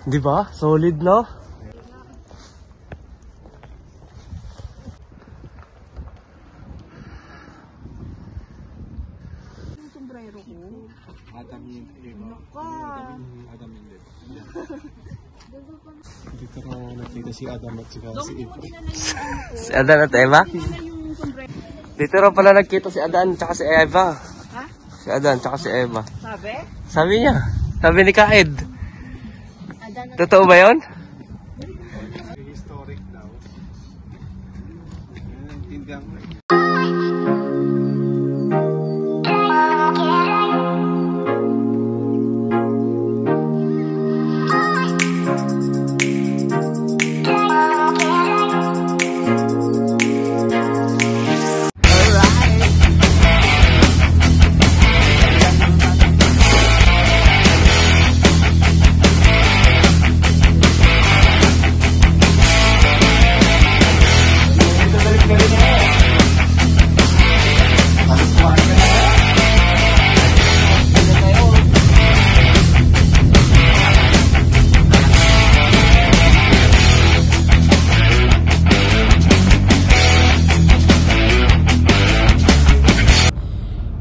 Di ba? Solid, no? Yung sombrero ko. Adam yung Adam hindi. Dito ka nakita si Adam at si Eva. Si Adan at Eva? Yung sombrero. Dito rin pala nagkita si Adan tsaka si Eva. Ha? Si Adan tsaka si Eva. Sabi? Sabi niya. Sabi ni Kaed. Adan at Totoo ba yun? Historic daw. Tindihan mo.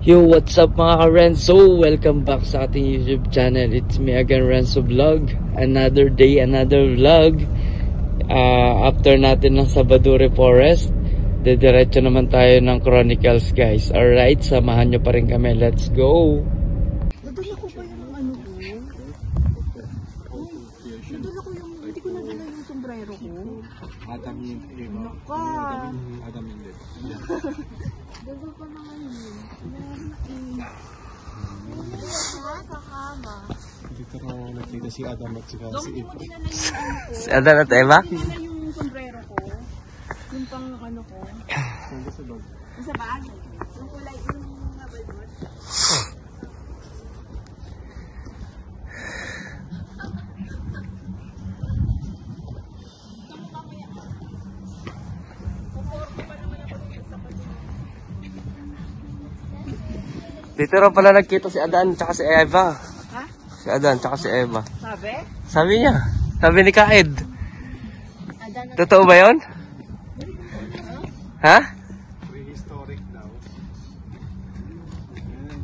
Yo, what's up mga ka-Renzo? Welcome back sa ating YouTube channel. It's me again, Renzo Vlog. Another day, another vlog. After natin ng Sabadure Forest, diretso naman tayo ng Chronicles, guys. Alright, samahan nyo pa rin kami. Let's go! Nadala ko ba yung ano ko? Nadala ko yung, hindi ko nadala yung sombrero ko. Adam yung Eva. Adam hindi. Dala pa naman yun. Dito ka nakita si Adam at si Eva. Si Adan at Eva? Dinala yung sombrero ko. Yung pang ano ko. Sa bag. Yung kulay, yung mga balbot. Dito rin pala nagkita si Adan tsaka si Eva. Ha? Si Adan tsaka si Eva. Sabi? Sabi niya. Sabi ni Kaed. Adan at Totoo ba yun? Ha? Prehistoric daw.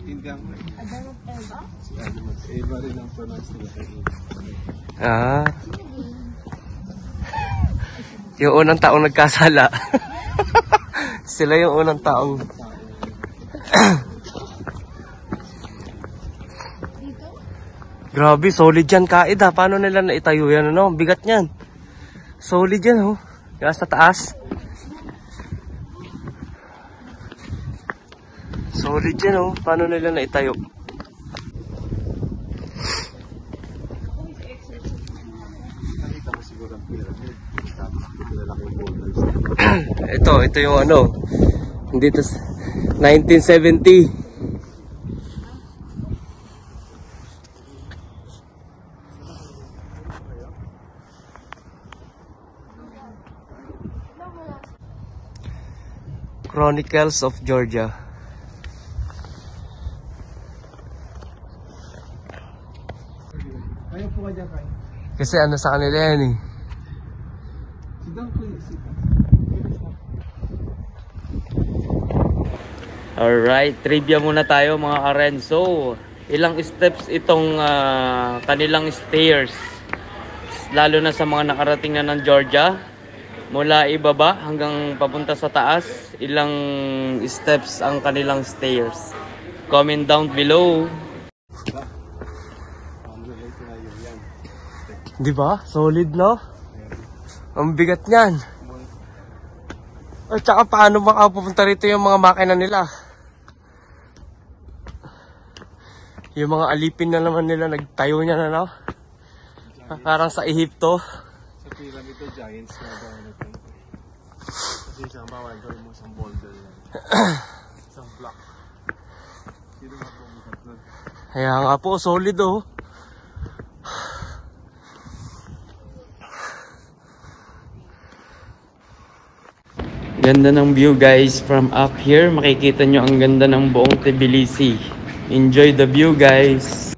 Tindihan mo. Adan at Eva? Si Adam at Eva rin ang pronounce nila kay Eva. Ah. Yung unang taong nagkasala. Sila yung unang taong. Grabe, solid yan Kaed ha. Paano nila naitayo yan ano? Bigat yan. Solid yan oh. Kaya sa taas. Solid yan oh. Paano nila naitayo? Nakita mo siguro ang pyramid. Tapos kilala ko yung boulders. Ito yung ano. Dito 1970. Chronicles of Georgia. Ayaw po ka dyan, Kai. Kasi ano sa kanila yan eh. Sidang please. Alright, trivia muna tayo mga ka-Renzo. Ilang steps itong kanilang stairs? Lalo na sa mga nakarating na ng Georgia. Mula ibaba hanggang papunta sa taas, ilang steps ang kanilang stairs? Comment down below. Di ba? Solid, no? Ang bigat niyan. At saka paano makapupunta rito yung mga makina nila? Yung mga alipin na naman nila nagtayo niya na, no? Parang sa Ehipto. Sa pyramid to, giants na daw na ito. Kasi isang bawal gawin mo isang boulder yan. Isang block. Sino nga po umikat nun? Kaya nga po, solid oh. Ganda ng view guys from up here. Makikita nyo ang ganda ng buong Tbilisi. Enjoy the view, guys.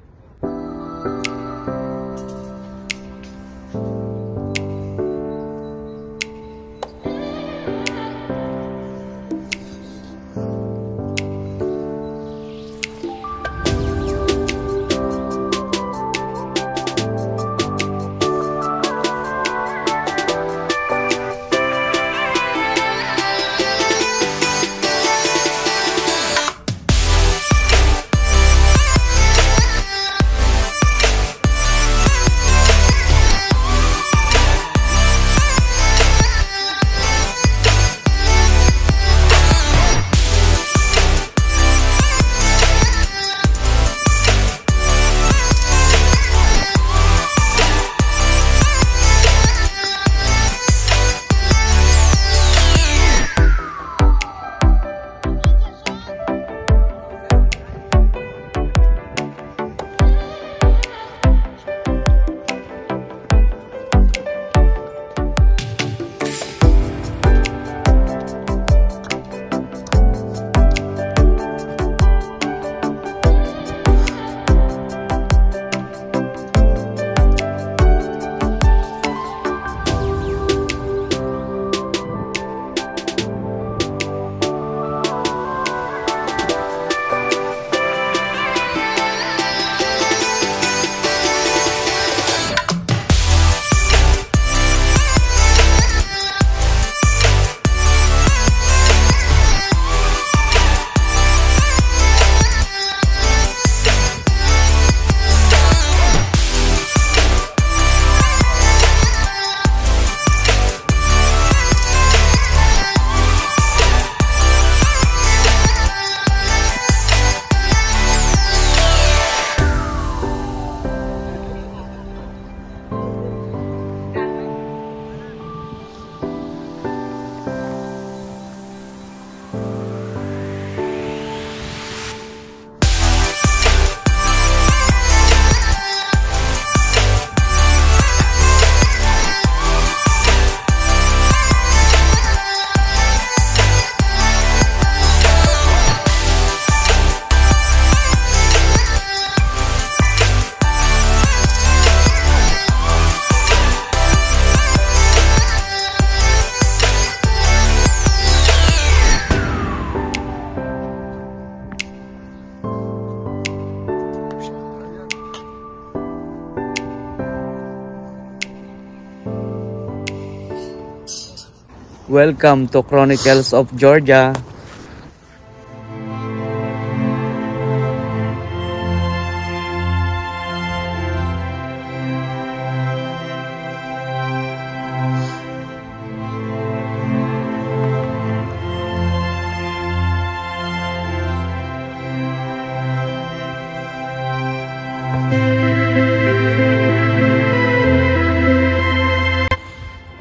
Welcome to Chronicles of Georgia.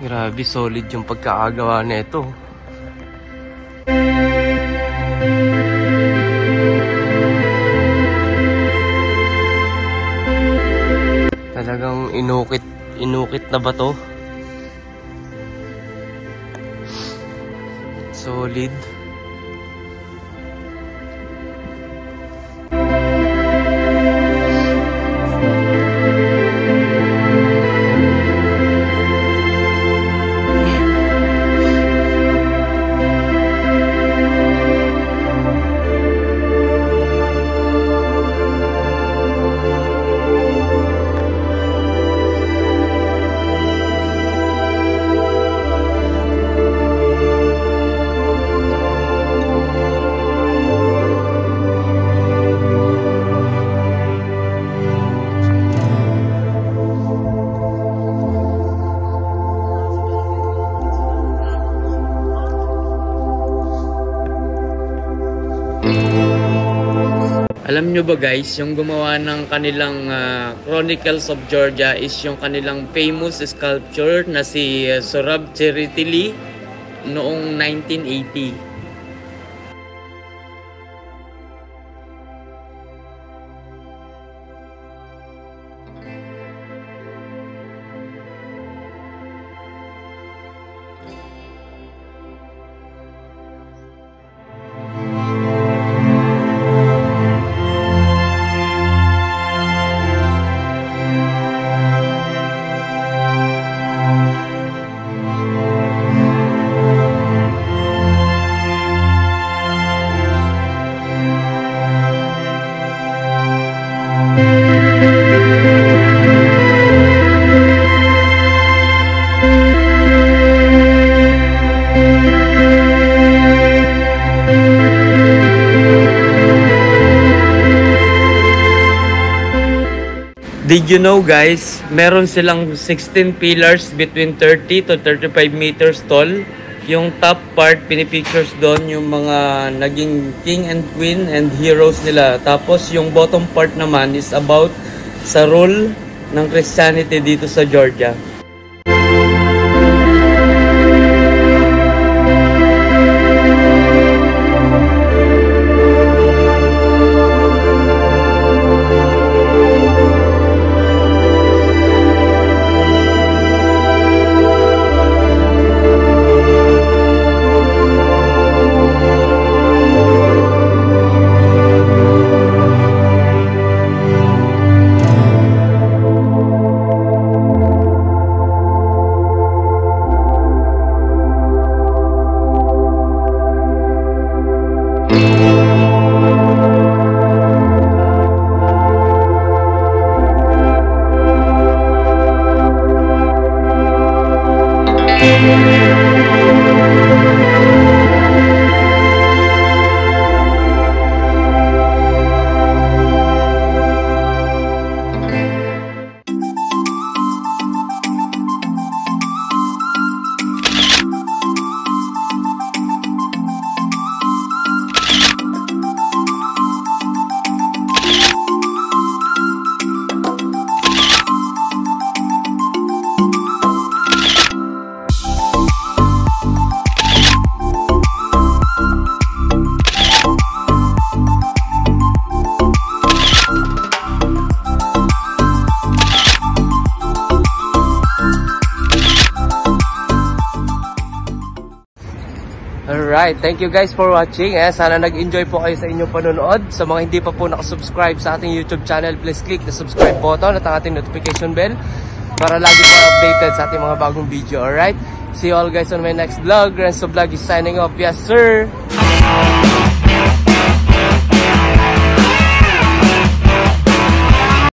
Grabe, solid yung pagkakagawa nito. Talagang inukit na ba to? Solid. Alam nyo ba guys, yung gumawa ng kanilang Chronicles of Georgia is yung kanilang famous sculpture na si Sohrab Tsereteli noong 1980. Did you know guys, meron silang 16 pillars between 30 to 35 meters tall. Yung top part, pinipictures doon yung mga naging king and queen and heroes nila. Tapos yung bottom part naman is about sa role ng Christianity dito sa Georgia. Alright, thank you guys for watching. Sana nag-enjoy po kayo sa inyong panonood. Sa mga hindi pa po nakasubscribe sa ating YouTube channel, please click the subscribe button at ang ating notification bell para lagi po updated sa ating mga bagong video. Alright, see you all guys on my next vlog. Renzo Vlog is signing off. Yes sir!